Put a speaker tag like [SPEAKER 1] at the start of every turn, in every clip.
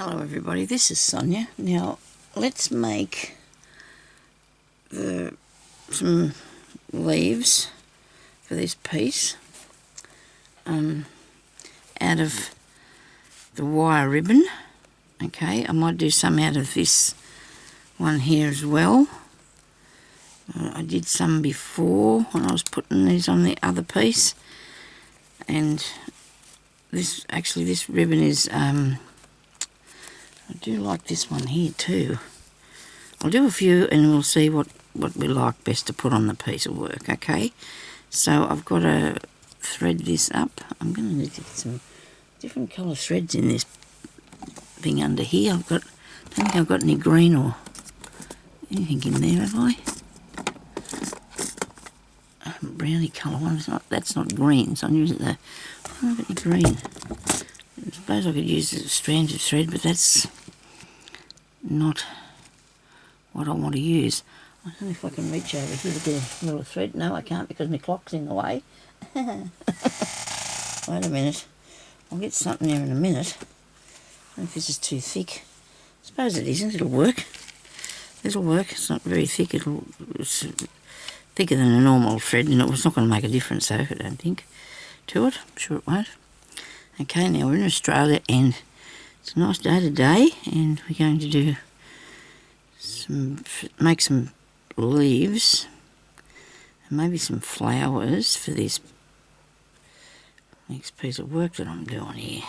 [SPEAKER 1] Hello everybody, this is Sonia. Now let's make some leaves for this piece out of the wire ribbon. Okay, I might do some out of this one here as well. I did some before when I was putting these on the other piece, and this ribbon is I do like this one here too. I'll do a few and we'll see what we like best to put on the piece of work, okay? So I've got to thread this up. I'm going to need to get some different colour threads in this thing under here. I don't think I've got any green or anything in there, have I? Browny colour one. That's not green, so I'm using the... I don't have any green. I suppose I could use the strands of thread, but that's not what I want to use. I don't know if I can reach over here to get a little thread. No, I can't because my clock's in the way. Wait a minute. I'll get something there in a minute. I don't know if this is too thick. I suppose it isn't. It'll work. It'll work. It's not very thick. It's thicker than a normal thread, and it's not going to make a difference, though, I don't think, to it. I'm sure it won't. Okay, now we're in Australia and it's a nice day today, and we're going to do make some leaves and maybe some flowers for this next piece of work that I'm doing here,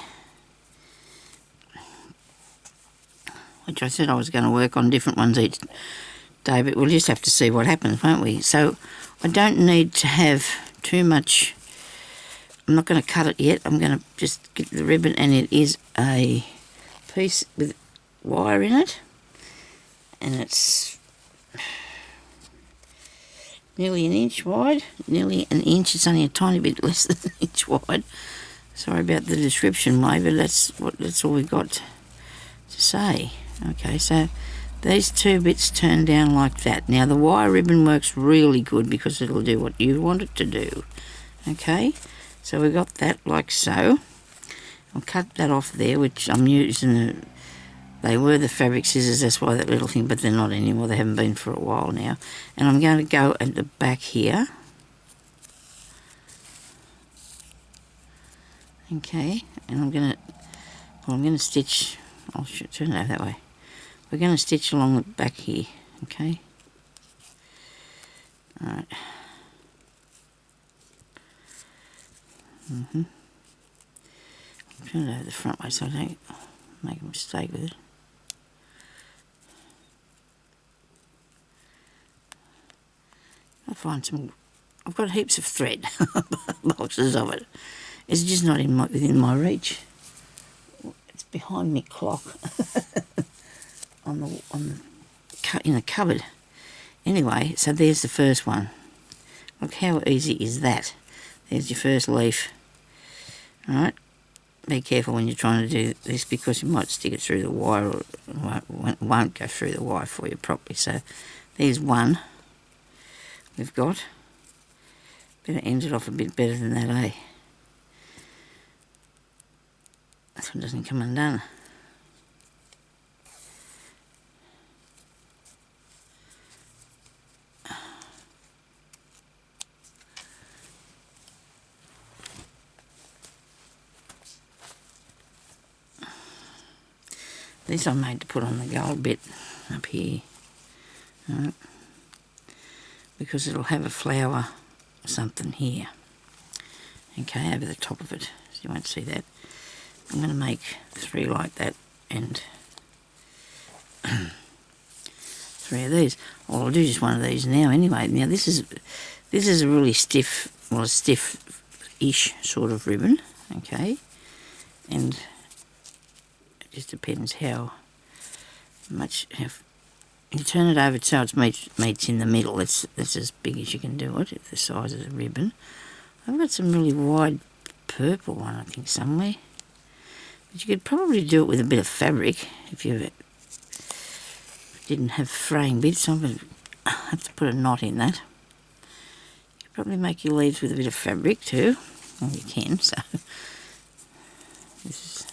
[SPEAKER 1] which I said I was going to work on different ones each day, but we'll just have to see what happens, won't we? So I don't need to have too much. I'm not going to cut it yet. I'm going to just get the ribbon, and it is a piece with wire in it, and it's nearly an inch wide. Nearly an inch. It's only a tiny bit less than an inch wide. Sorry about the description, May, but that's all we've got to say. Okay, so these two bits turn down like that. Now the wire ribbon works really good because it'll do what you want it to do. Okay. So we got that like so. I'll cut that off there, which I'm using they were the fabric scissors, that's why that little thing, but they're not anymore. They haven't been for a while now. And I'm going to go at the back here. Okay, and I'm going to stitch, I'll turn it over that way. We're going to stitch along the back here, okay? Alright. Turn it over the front way so I don't make a mistake with it. I'll find some. I've got heaps of thread, boxes of it. It's just not within my reach. It's behind me clock in the cupboard. Anyway, so there's the first one. Look how easy is that. There's your first leaf. Alright, be careful when you're trying to do this because you might stick it through the wire, or it won't go through the wire for you properly. So there's one we've got. Better end it off a bit better than that, eh? So it doesn't come undone. This I made to put on the gold bit up here, right, because it'll have a flower or something here, okay, over the top of it, so you won't see that. I'm going to make 3 like that and 3 of these. Well, I'll do just one of these now anyway. Now this is a really stiff, well, a stiff-ish sort of ribbon, okay, and just depends how much you turn it over so it meets in the middle. That's as big as you can do it, the size of the ribbon. I've got some really wide purple one, I think, somewhere. But you could probably do it with a bit of fabric if you didn't have fraying bits. I'm going to have to put a knot in that. You could probably make your leaves with a bit of fabric too. Well, you can, so this is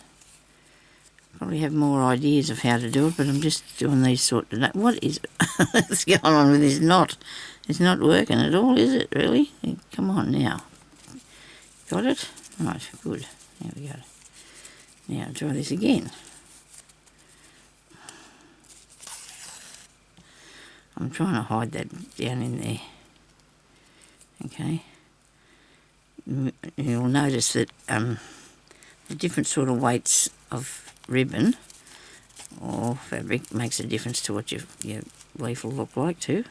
[SPEAKER 1] probably have more ideas of how to do it, but I'm just doing these sort of... What is what's going on with this knot? It's not working at all, is it, really? Come on now. Got it? Right, good. There we go. Now I'll try this again. I'm trying to hide that down in there. Okay. You'll notice that the different sort of weights of ribbon or fabric makes a difference to what your leaf will look like too.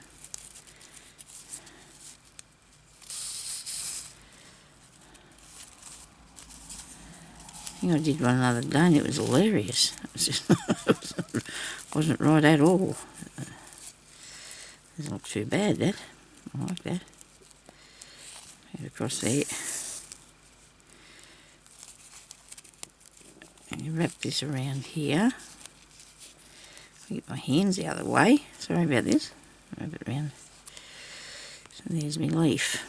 [SPEAKER 1] I think I did one another day and it was hilarious. It wasn't right at all. Doesn't look too bad, that. I like that. Get across there. And you wrap this around here. Get my hands out of the way. Sorry about this. Wrap it around. So there's my leaf.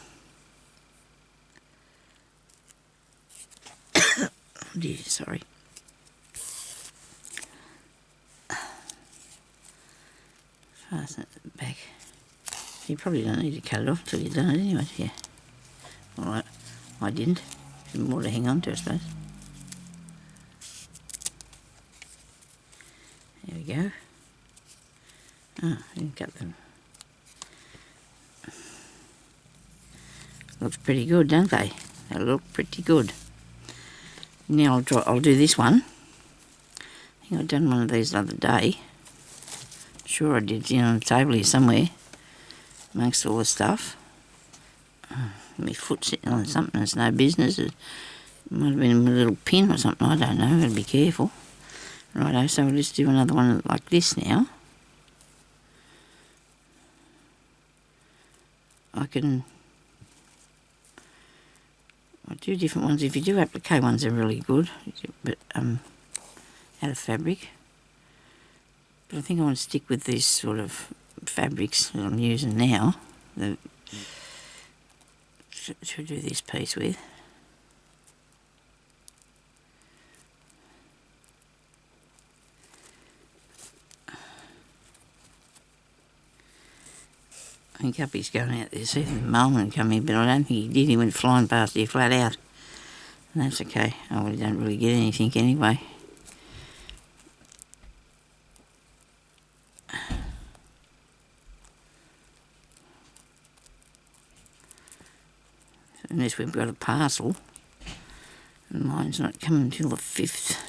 [SPEAKER 1] Dear, sorry. Fasten it back. You probably don't need to cut it off until you've done it anyway. Yeah. Alright. I didn't. There's more to hang on to, I suppose. There we go. Oh, I didn't cut them. Looks pretty good, don't they? They look pretty good. Now I'll do this one. I think I've done one of these the other day. Sure I did, on the table here somewhere. Amongst all the stuff. My foot sitting on something that's no business. It might have been a little pin or something, I don't know. I've got to be careful. Righto, so we'll just do another one like this now. I'll do different ones. If you do applique ones, they're really good, but out of fabric. But I think I want to stick with these sort of fabrics that I'm using now to do this piece with. I think Guppy's going out there to see the mailman come in, but I don't think he did. He went flying past here flat out. And that's okay. Oh, we don't really get anything anyway. Unless we've got a parcel. And mine's not coming until the 5th.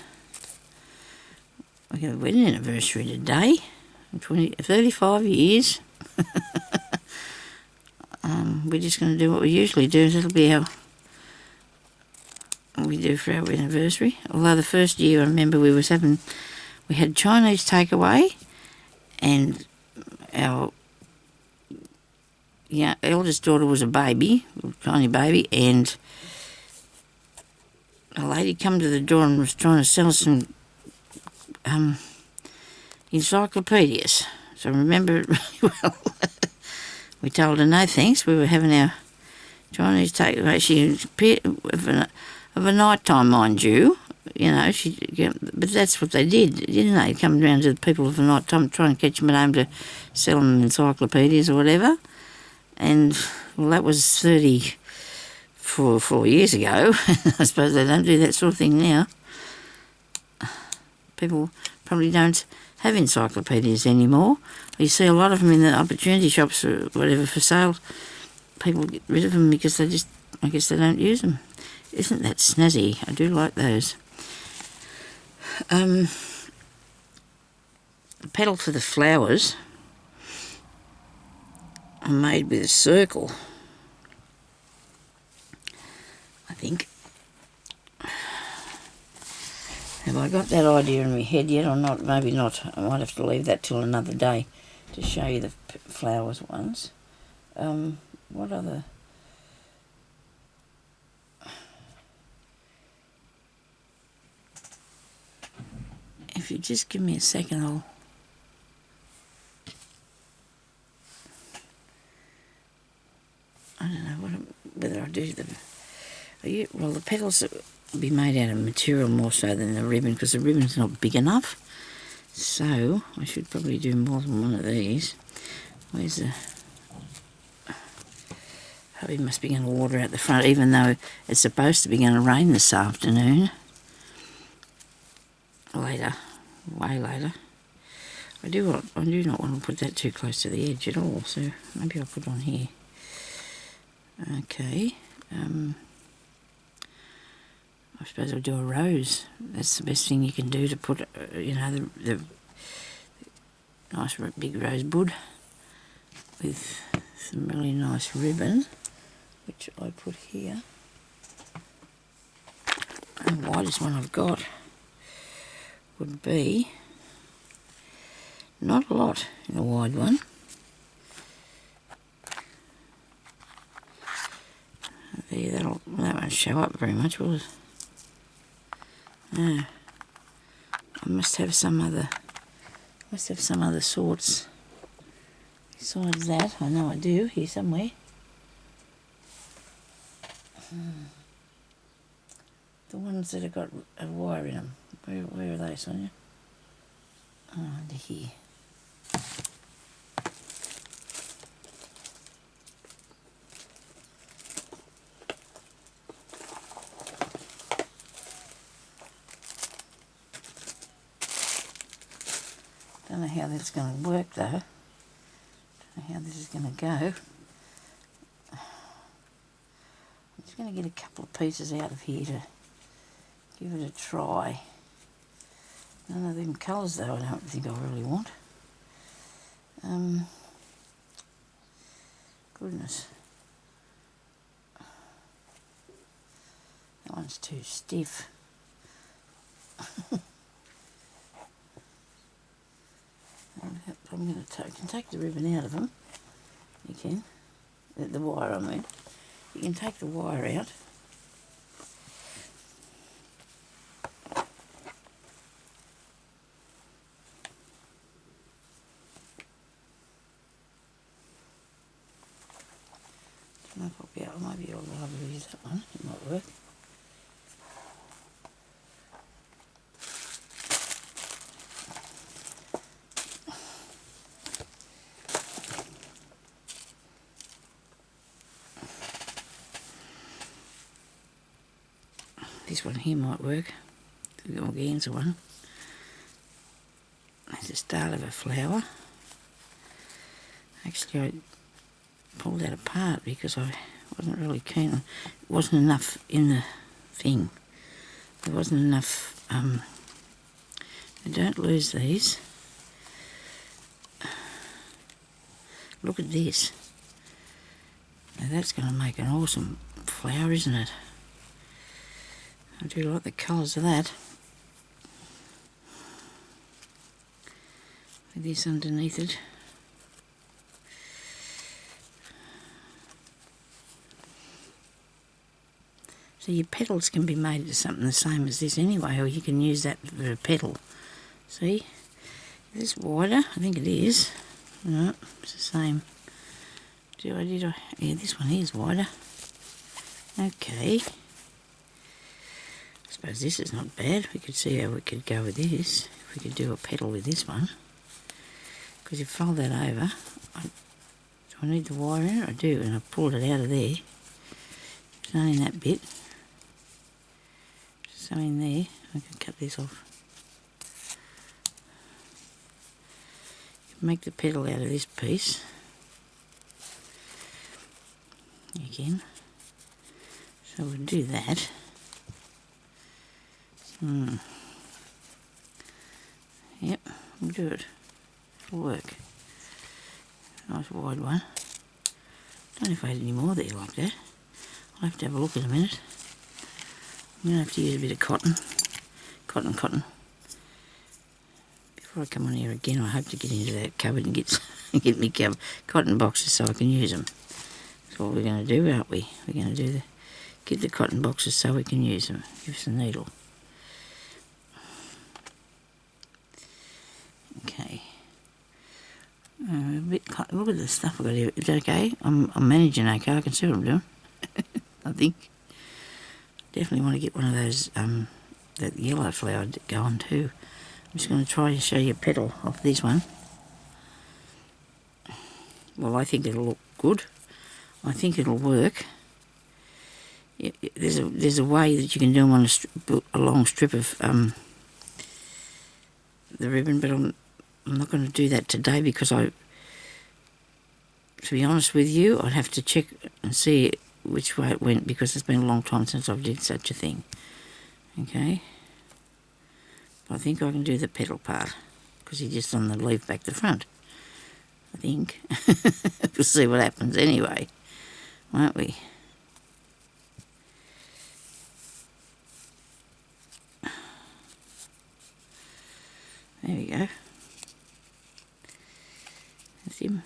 [SPEAKER 1] We got a wedding anniversary today. 35 years. We're just going to do what we usually do. That'll be what we do for our anniversary. Although the first year, I remember we had Chinese takeaway, and our eldest daughter was a baby, a tiny baby, and a lady come to the door and was trying to sell some encyclopedias. So I remember it really well. We told her no thanks. We were having our Chinese takeaway. She of a night time, mind you. But that's what they did, didn't they? Come round to the people of the night time, trying to catch them at home to sell them encyclopedias or whatever. And well, that was 34 years ago. I suppose they don't do that sort of thing now. People probably don't have encyclopedias anymore. You see a lot of them in the opportunity shops or whatever for sale. People get rid of them because I guess they don't use them. Isn't that snazzy? I do like those. The petal for the flowers are made with a circle, I think. Have I got that idea in my head yet or not? Maybe not. I might have to leave that till another day to show you the flowers ones. What other... If you just give me a second, I don't know whether I do the... Well, the petals be made out of material more so than the ribbon, because the ribbon's not big enough. So I should probably do more than one of these. Where's the... Probably must be going to water out the front, even though it's supposed to be going to rain this afternoon. Later, way later. I do not want to put that too close to the edge at all, so maybe I'll put it on here. Okay. I suppose I'll do a rose. That's the best thing you can do to put, you know, the nice big rose bud with some really nice ribbon, which I put here. And the widest one I've got would be not a lot in a wide one. There, that won't show up very much, will it? No. I must have some other sorts besides that. I know I do here somewhere. The ones that have got a wire in them. Where are they, Sonia? Oh, under here. Don't know how that's going to work though. Don't know how this is going to go. I'm just going to get a couple of pieces out of here to give it a try. None of them colours though I don't think I really want. Goodness. That one's too stiff. I'm going to take the ribbon out of them. You can. The wire, I mean. You can take the wire out. I might be able to use that one. It might work. This one here might work, the organza one. That's the start of a flower. Actually, I pulled that apart because I wasn't really keen on. It wasn't enough in the thing. There wasn't enough. Don't lose these. Look at this. Now that's going to make an awesome flower, isn't it? I do like the colours of that. With this underneath it. So your petals can be made into something the same as this anyway, or you can use that for a petal. See? Is this wider? I think it is. No, it's the same. Yeah, this one here is wider. Okay. I suppose this is not bad. We could see how we could go with this. If we could do a petal with this one. Because you fold that over. Do I need the wire in it? I do, and I pulled it out of there. It's only in that bit. So in there, I can cut this off. Make the petal out of this piece. Again. So we'll do that. Yep, we'll do it. It'll work. Nice wide one. Don't know if I had any more there like that. I'll have to have a look in a minute. I'm going to have to use a bit of cotton. Cotton. Before I come on here again, I hope to get into that cupboard and get me cotton boxes so I can use them. That's what we're going to do, aren't we? We're going to get the cotton boxes so we can use them. Give us a needle. Okay. Look at the stuff I've got here. Is that okay? I'm managing okay. I can see what I'm doing. I think. Definitely want to get one of those, that yellow flower going too. I'm just going to try and show you a petal of this one. Well, I think it'll look good. I think it'll work. There's a way that you can do them on a long strip of the ribbon, but I'm not going to do that today because to be honest with you, I'd have to check and see which way it went because it's been a long time since I've did such a thing. Okay, I think I can do the petal part because you're just on the leaf back to front. I think. We'll see what happens anyway, won't we? There we go. That's him.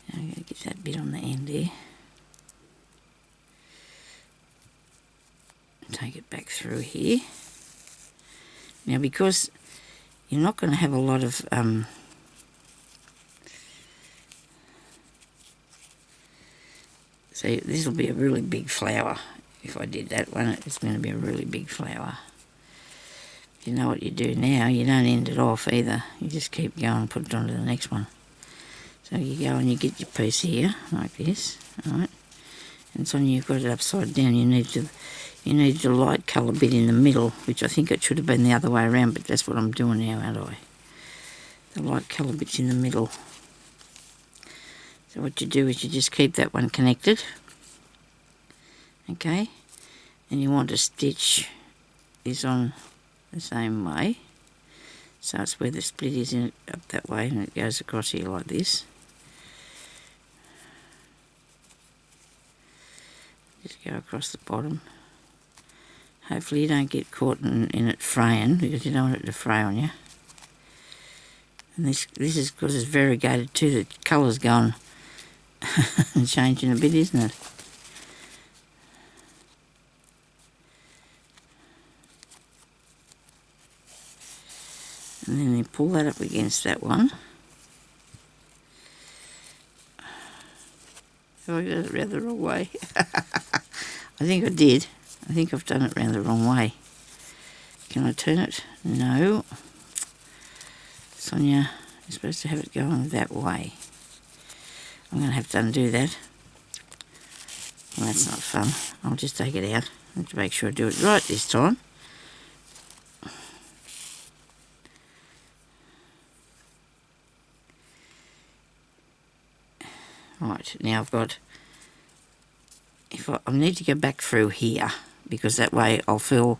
[SPEAKER 1] Now I'm going to get that bit on the end there. Take it back through here. Now because you're not going to have a lot of so this will be a really big flower. If I did that one, it's going to be a really big flower. You know what you do now, you don't end it off either. You just keep going and put it on to the next one. So you go and you get your piece here, like this, alright? And so when you've got it upside down, you need the light colour bit in the middle, which I think it should have been the other way around, but that's what I'm doing now, aren't I? The light colour bit's in the middle. So what you do is you just keep that one connected, okay? And you want to stitch this on the same way. So it's where the split is in it, up that way, and it goes across here like this. Just go across the bottom. Hopefully you don't get caught in it fraying, because you don't want it to fray on you. And this is because it's variegated too, the colour's gone and changing a bit, isn't it? And then you pull that up against that one. Oh, I got it round the wrong way. I think I did. I think I've done it round the wrong way. Can I turn it? No. Sonia, you're supposed to have it going that way. I'm going to have to undo that. Well, that's not fun. I'll just take it out and to make sure I do it right this time. Right, now I've got, I need to go back through here because that way I'll feel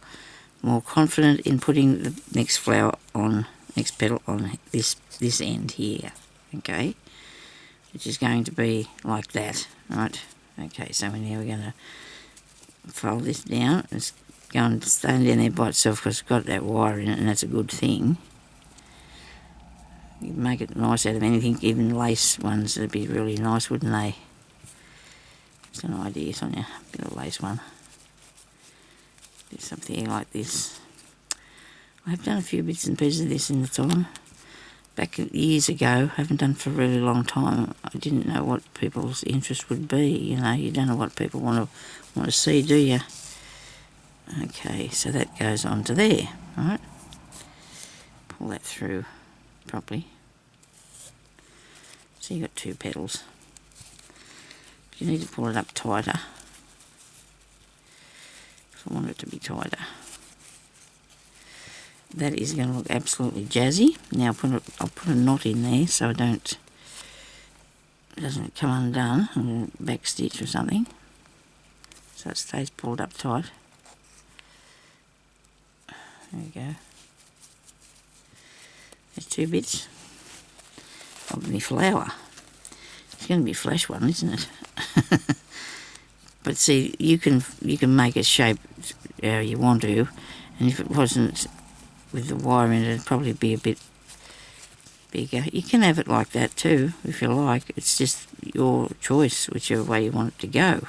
[SPEAKER 1] more confident in putting the next flower on, next petal on this end here, okay, which is going to be like that, right? Okay, so now we're going to fold this down. It's going to stay down there by itself because it's got that wire in it, and that's a good thing. You make it nice out of anything, even lace ones, that'd be really nice, wouldn't they? Just an idea, Sonia, a bit of lace one. Do something like this. I've done a few bits and pieces of this in the time. Back years ago, I haven't done for a really long time. I didn't know what people's interest would be, you know, you don't know what people want to see, do you? Okay, so that goes on to there, right? Pull that through properly. So you've got two petals. You need to pull it up tighter. I want it to be tighter. That is going to look absolutely jazzy. Now I'll put a knot in there so it doesn't come undone. I'm going to back stitch or something so it stays pulled up tight. There we go. There's two bits of my flower. It's going to be a flash one, isn't it? But see, you can make it shape how you want to, and if it wasn't with the wire in it, it'd probably be a bit bigger. You can have it like that too, if you like. It's just your choice, whichever way you want it to go,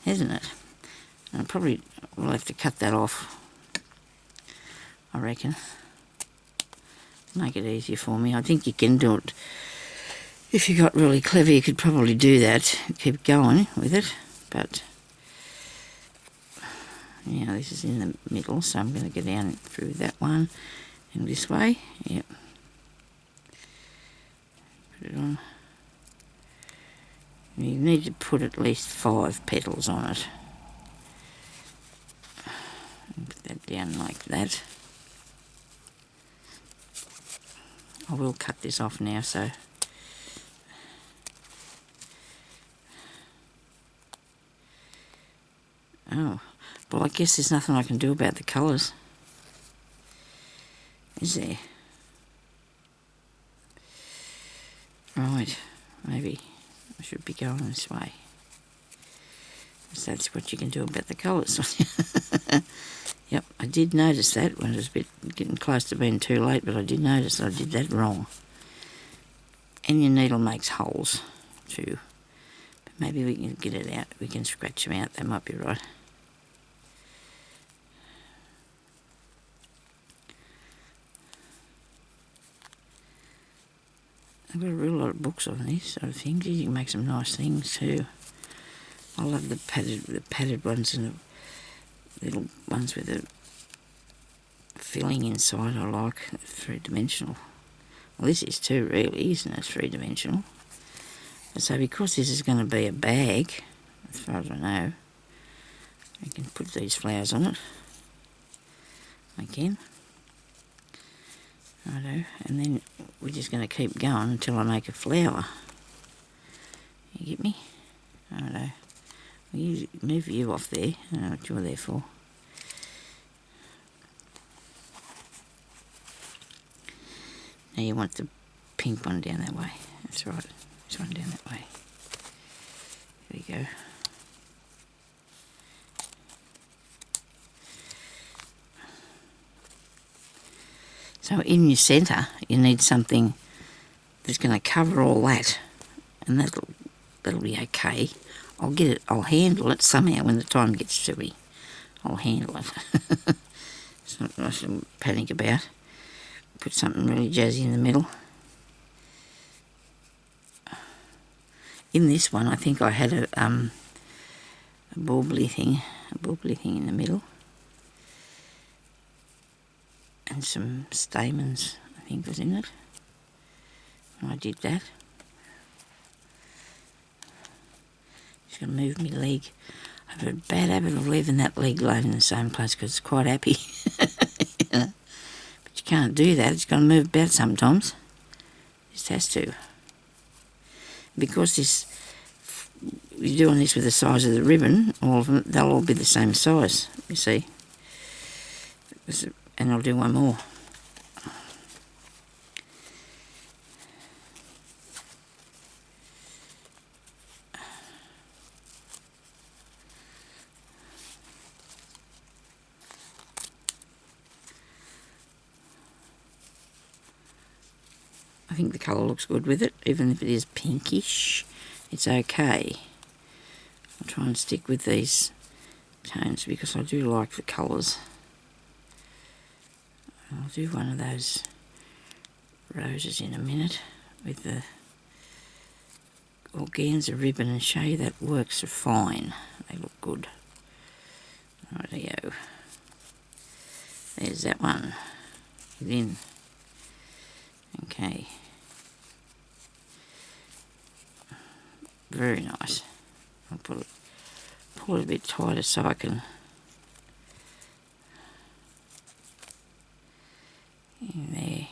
[SPEAKER 1] isn't it? And I probably will have to cut that off, I reckon. Make it easier for me. I think you can do it. If you got really clever, you could probably do that, keep going with it, but Now this is in the middle, so I'm going to go down through that one and this way. Yep. Put it on. You need to put at least 5 petals on it. Put that down like that. I will cut this off now, so oh, well, I guess there's nothing I can do about the colours, is there? Right, maybe I should be going this way. So that's what you can do about the colours. Yep, I did notice that when it was getting close to being too late, but I did notice I did that wrong. And your needle makes holes too. But maybe we can get it out, we can scratch them out, that might be right. I've got a real lot of books on these sort of things. You can make some nice things too. I love the padded ones and the little ones with the filling inside. I like 3-dimensional. Well, this is too, really, isn't it? 3-dimensional. So because this is going to be a bag, as far as I know, I can put these flowers on it. I can. Righto, and then we're just going to keep going until I make a flower. You get me? Righto. You move you off there. I don't know what you're there for. Now you want the pink one down that way. That's right. This one down that way. There we go. So in your centre, you need something that's going to cover all that, and that'll be okay. I'll handle it somehow when the time gets to me. I'll handle it. It's not nothing to panic about. Put something really jazzy in the middle. In this one, I think I had a bauble thing in the middle. And some stamens, I think, was in it. And I did that. Just going to move my leg. I have a bad habit of leaving that leg laying in the same place because it's quite happy. You know? But you can't do that. It's going to move about sometimes. It just has to. Because you're doing this with the size of the ribbon, all of them, they'll all be the same size, you see. And I'll do one more. I think the colour looks good with it, even if it is pinkish, it's okay. I'll try and stick with these tones because I do like the colours. I'll do one of those roses in a minute with the organza ribbon and show you that works fine. They look good. Rightio. There's that one. Then, okay. Very nice. I'll pull it a bit tighter so I can. In there.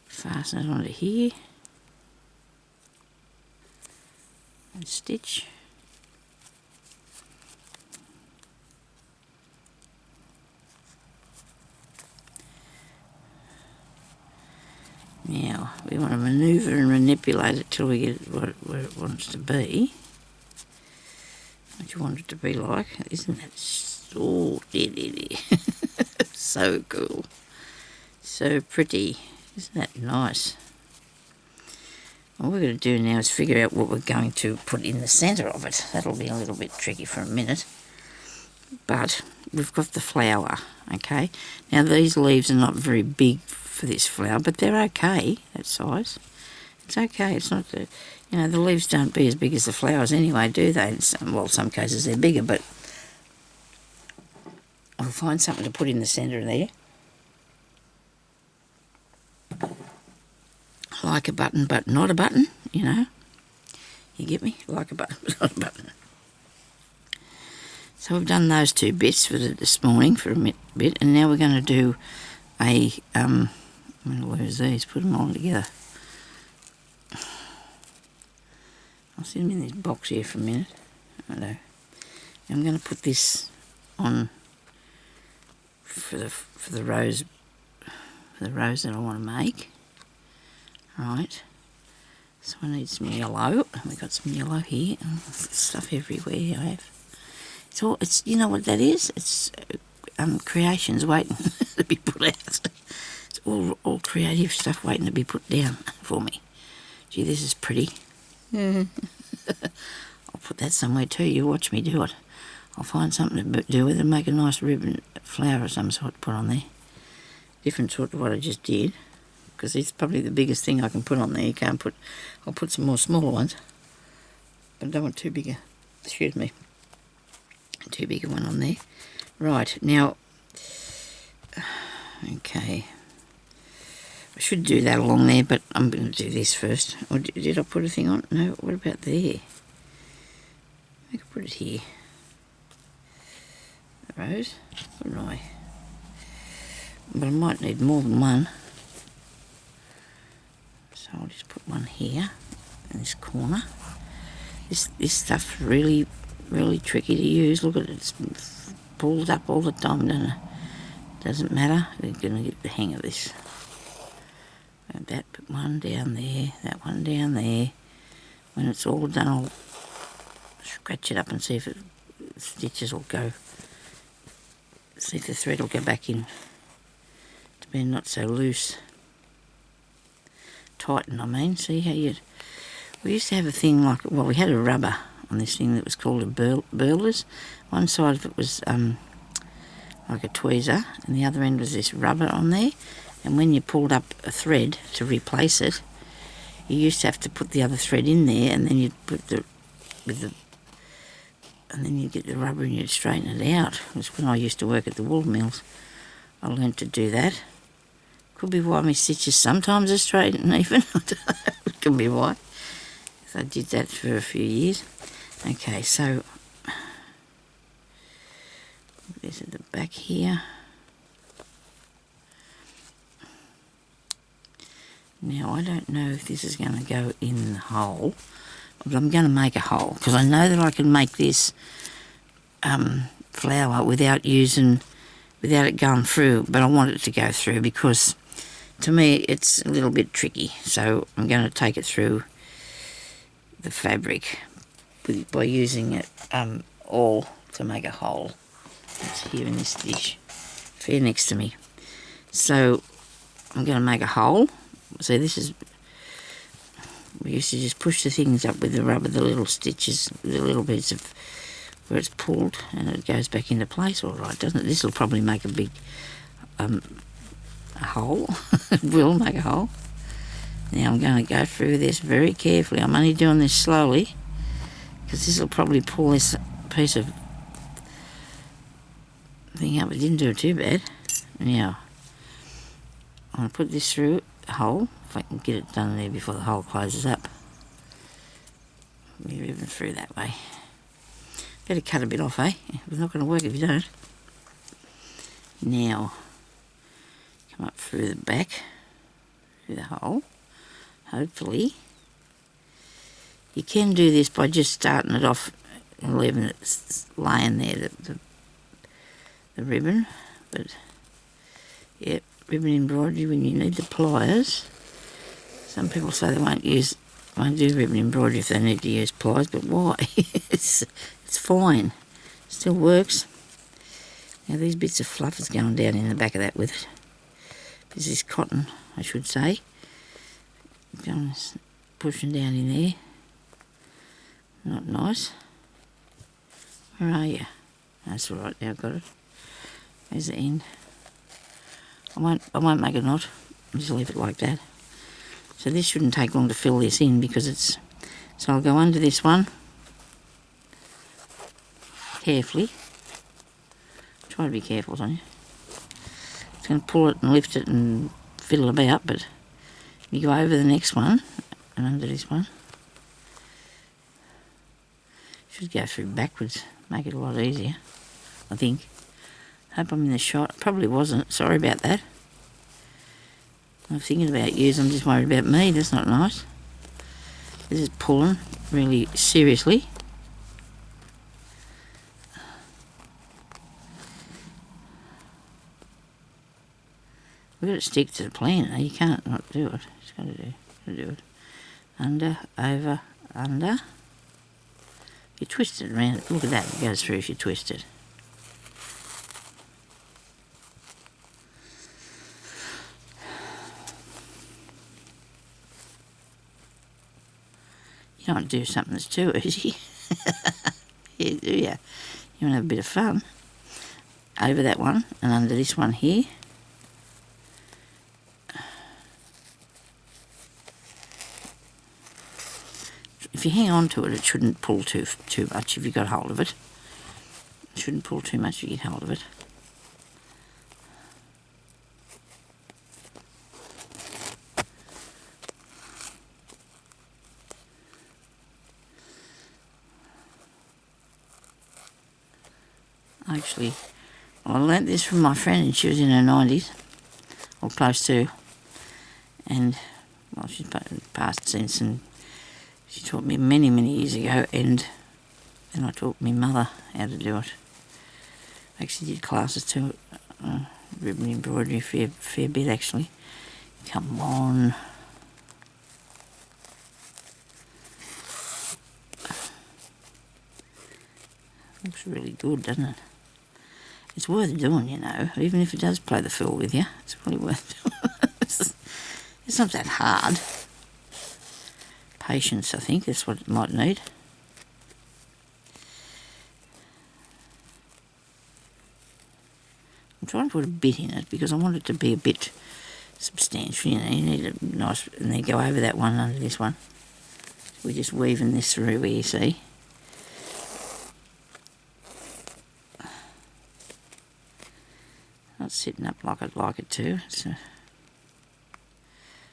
[SPEAKER 1] Fasten it onto here. And stitch. Now, we want to manoeuvre and manipulate it till we get it where it wants to be. What you want it to be like. Isn't that so so cool. So pretty. Isn't that nice? All we're going to do now is figure out what we're going to put in the centre of it. That'll be a little bit tricky for a minute. But we've got the flower, okay? Now these leaves are not very big for this flower, but they're okay, that size. It's okay. It's not the, you know, the leaves don't be as big as the flowers anyway, do they? Well, some cases they're bigger, but I'll find something to put in the centre there. Like a button, but not a button, you know. You get me? Like a button, but not a button. So we've done those two bits for this morning for a bit, and now we're going to do a, I'm going to lose these, put them all together. I'll sit them in this box here for a minute. Righto. I'm going to put this on for the rows that I want to make. Right. So I need some yellow. We've got some yellow here. Oh, stuff everywhere I have. It's you know what that is? It's creations waiting to be put out. It's all creative stuff waiting to be put down for me. Gee, this is pretty. I'll put that somewhere too. You watch me do it. I'll find something to do with it and make a nice ribbon flower of some sort to put on there. Different sort of what I just did. Because it's probably the biggest thing I can put on there. You can't put... I'll put some more smaller ones. But I don't want too big a... Excuse me. Too big a one on there. Right, now... Okay. I should do that along there, but I'm going to do this first. Or did I put a thing on? No, what about there? I could put it here. The rose. What do I? But I might need more than one. So I'll just put one here in this corner. This stuff's really tricky to use. Look at it, it's pulled up all the time, doesn't it? Doesn't matter, we're going to get the hang of this. Like that, put one down there, that one down there. When it's all done, I'll scratch it up and see if the stitches will go, see if the thread will go back in to be not so loose. Tighten, I mean. See how we used to have a thing like, well, we had a rubber on this thing that was called a burlers. One side of it was like a tweezer, and the other end was this rubber on there. And when you pulled up a thread to replace it, you used to have to put the other thread in there, and then you'd put and then you'd get the rubber and you'd straighten it out. It was when I used to work at the wool mills. I learned to do that. Could be why my stitches sometimes are straight and even. It could be why. So I did that for a few years. Okay, so this at the back here. Now I don't know if this is going to go in the hole, but I'm going to make a hole because I know that I can make this flower without it going through, but I want it to go through because to me it's a little bit tricky, so I'm going to take it through the fabric by using it all to make a hole. It's here in this dish, fair next to me. So I'm going to make a hole. So this is, we used to just push the things up with the rubber, the little stitches, the little bits of where it's pulled, and it goes back into place all right, doesn't it? This will probably make a big a hole. It will make a hole. Now I'm going to go through this very carefully. I'm only doing this slowly because this will probably pull this piece of thing up. It didn't do it too bad. Now I'm going to put this through a hole, if I can get it done there before the hole closes up. Maybe even through that way. Better cut a bit off, eh? It's not going to work if you don't. Now, come up through the back, through the hole, hopefully. You can do this by just starting it off and leaving it laying there, the ribbon, but yeah, ribbon embroidery when you need the pliers. Some people say they won't do ribbon embroidery if they need to use pliers, but why? It's fine. Still works. Now these bits of fluff is going down in the back of that with it. This is cotton, I should say. Going pushing down in there. Not nice. Where are you? That's all right. Now I've got it. There's the end. I won't make a knot. I'll just leave it like that. So this shouldn't take long to fill this in because it's... So I'll go under this one carefully. Try to be careful, don't you? It's going to pull it and lift it and fiddle about, but you go over the next one and under this one. Should go through backwards, make it a lot easier, I think. Hope I'm in the shot. Probably wasn't. Sorry about that. I'm thinking about you, I'm just worried about me. That's not nice. This is pulling really seriously. We've got to stick to the plan. You can't not do it. Just got to do it. Under, over, under. You twist it around. Look at that. It goes through if you twist it. You don't want to do something that's too easy. Yeah, do you? You want to have a bit of fun. Over that one and under this one here. If you hang on to it, it shouldn't pull too much if you got hold of it. It shouldn't pull too much if you get hold of it. Actually, well, I learnt this from my friend, and she was in her 90s, or close to, and, well, she's passed since, and she taught me many, many years ago, and then I taught my mother how to do it. I actually did classes too, ribbon embroidery, fair bit actually. Come on. Looks really good, doesn't it? It's worth doing, you know, even if it does play the fool with you. It's really worth doing. It's not that hard. Patience, I think, that's what it might need. I'm trying to put a bit in it because I want it to be a bit substantial, you know. You need a nice, and then go over that one under this one. We're just weaving this through where you see. Not sitting up like I'd like it to. It's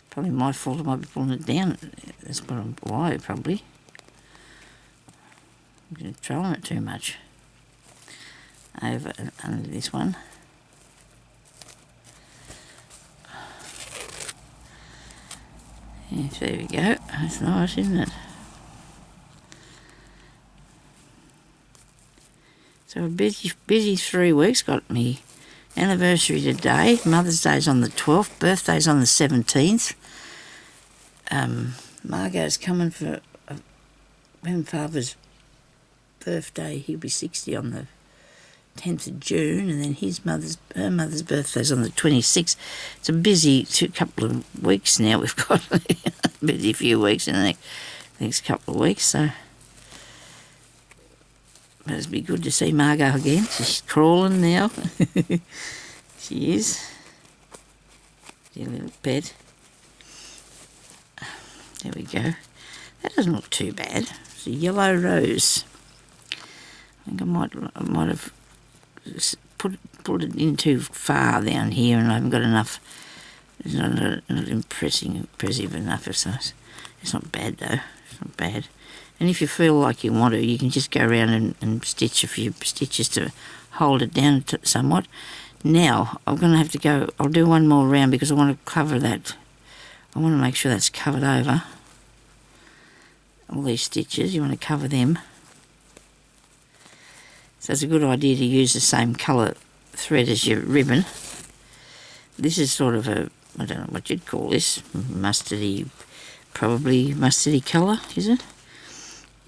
[SPEAKER 1] probably my fault. I might be pulling it down. That's what I'm why probably. I'm controlling it too much. Over and under this one. Yes, there we go. That's nice, isn't it? So a busy 3 weeks. Got me anniversary today. Mother's Day's on the 12th. Birthday's on the 17th. Margot's coming for grandfather's birthday. He'll be 60 on the 10th of June, and then her mother's birthday's on the 26th. It's a busy couple of weeks now. We've got a busy few weeks in the next couple of weeks, so it'll be good to see Margot again. She's crawling now. She is. Dear little pet. There we go. That doesn't look too bad. It's a yellow rose. I think I might have put it in too far down here, and I haven't got enough. It's not impressive enough. It's not bad though. It's not bad. And if you feel like you want to, you can just go around and stitch a few stitches to hold it down somewhat. Now I'm going to have to go. I'll do one more round because I want to cover that. I want to make sure that's covered over. All these stitches, you want to cover them. So it's a good idea to use the same colour thread as your ribbon. This is sort of a, I don't know what you'd call this, mustardy, probably mustardy colour, is it?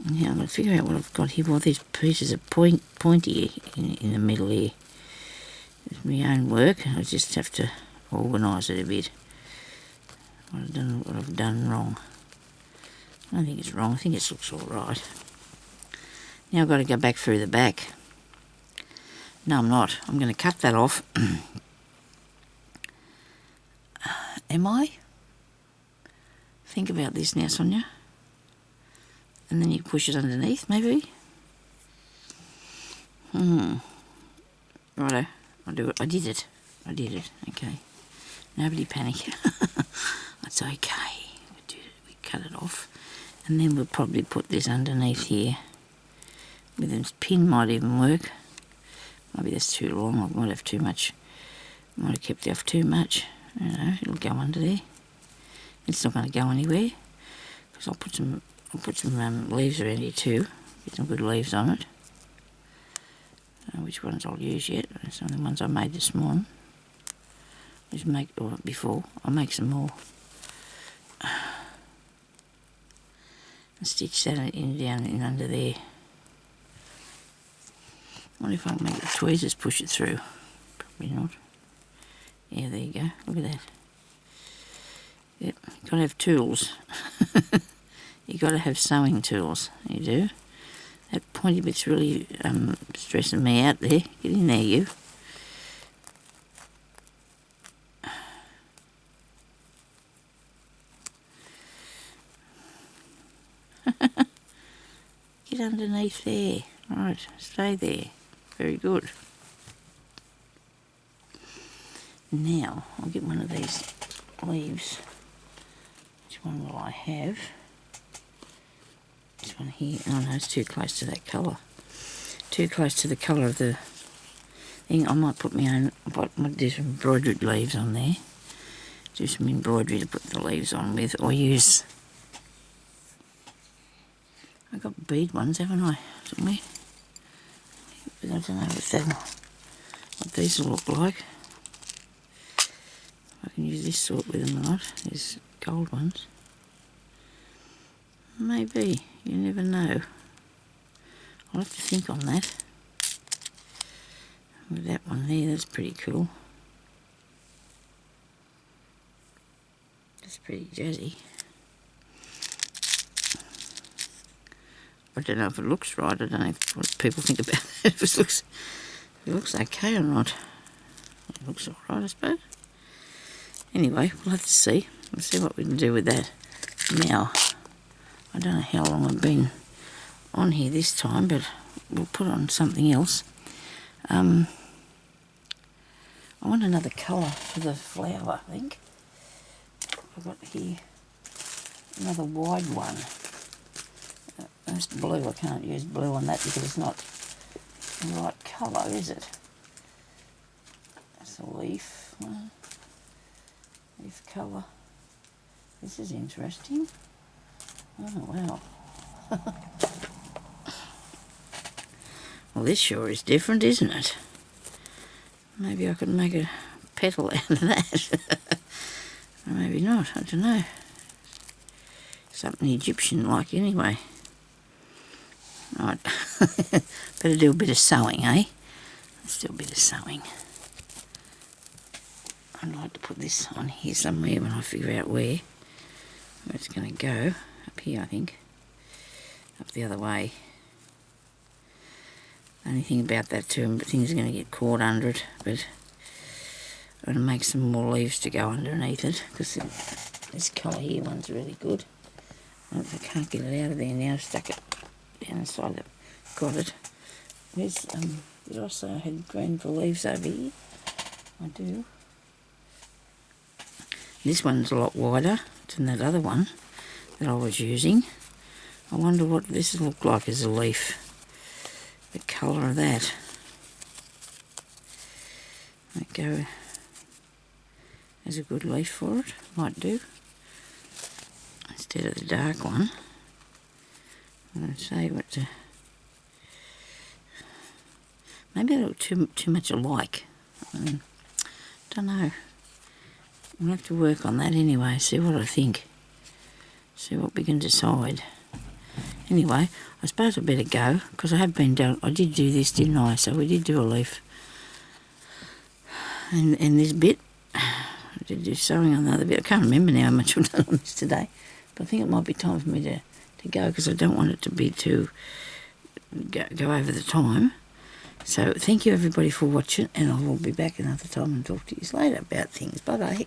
[SPEAKER 1] Now I'm going to figure out what I've got here. Well, these pieces are pointy in the middle here. It's my own work. I just have to organise it a bit. What I've done wrong. I don't think it's wrong. I think it looks all right. Now I've got to go back through the back. No, I'm not. I'm going to cut that off. Am I? Think about this now, Sonia. And then you push it underneath, maybe. Righto, I'll do it. I did it. Okay. Nobody panic. That's okay. We cut it off. And then we'll probably put this underneath here. With this pin might even work. Maybe that's too long. I might have too much. Might have kept it off too much. You know, it'll go under there. It's not going to go anywhere. Because I'll put some leaves around here too. Get some good leaves on it. Which ones I'll use yet. Some of the ones I made this morning. Before. I'll make some more. And stitch that down in under there. I wonder if I can make the tweezers push it through. Probably not. Yeah, there you go. Look at that. Yep, you've got to have tools. You've got to have sewing tools. You do. That pointy bit's really stressing me out there. Get in there, you. Get underneath there. Right, stay there. Very good. Now, I'll get one of these leaves. Which one will I have? This one here. Oh no, it's too close to that colour. Too close to the colour of the thing. I might put my own, I might do some embroidered leaves on there. Do some embroidery to put the leaves on with, or use... I've got bead ones, haven't I? Somewhere. But I don't know what these will look like. I can use this sort with them or not. These gold ones. Maybe. You never know. I'll have to think on that. With that one there, that's pretty cool. That's pretty jazzy. I don't know if it looks right. I don't know what people think about it. If it looks okay or not. It looks alright, I suppose. Anyway, we'll have to see. We'll see what we can do with that. Now, I don't know how long I've been on here this time, but we'll put on something else. I want another colour for the flower, I think. I've got here another wide one. That's blue. I can't use blue on that because it's not the right colour, is it? That's a leaf. Leaf colour. This is interesting. Oh, wow. Well, this sure is different, isn't it? Maybe I could make a petal out of that. Or maybe not, I don't know. Something Egyptian-like anyway. Right. Better do a bit of sewing, eh? Let's do a bit of sewing. I'd like to put this on here somewhere when I figure out where it's going to go. Up here, I think. Up the other way. Only thing about that too, things are going to get caught under it, but I'm going to make some more leaves to go underneath it, because this colour here one's really good. I can't get it out of there now. I've stuck it down inside it. Got it. Where's, did I say I had greenville leaves over here? I do. This one's a lot wider than that other one that I was using. I wonder what this will look like as a leaf. The colour of that. Might go as a good leaf for it. Might do. Instead of the dark one. I'm going to say what to... Maybe they look too much alike. Don't know. We'll have to work on that anyway, see what I think. See what we can decide. Anyway, I suppose I better go, because I did do this, didn't I? So we did do a leaf. And this bit, I did do sewing on the other bit. I can't remember now how much I've done on this today. But I think it might be time for me to go, because I don't want it to be too... go over the time. So thank you everybody for watching, and I will be back another time and talk to you later about things. Bye-bye.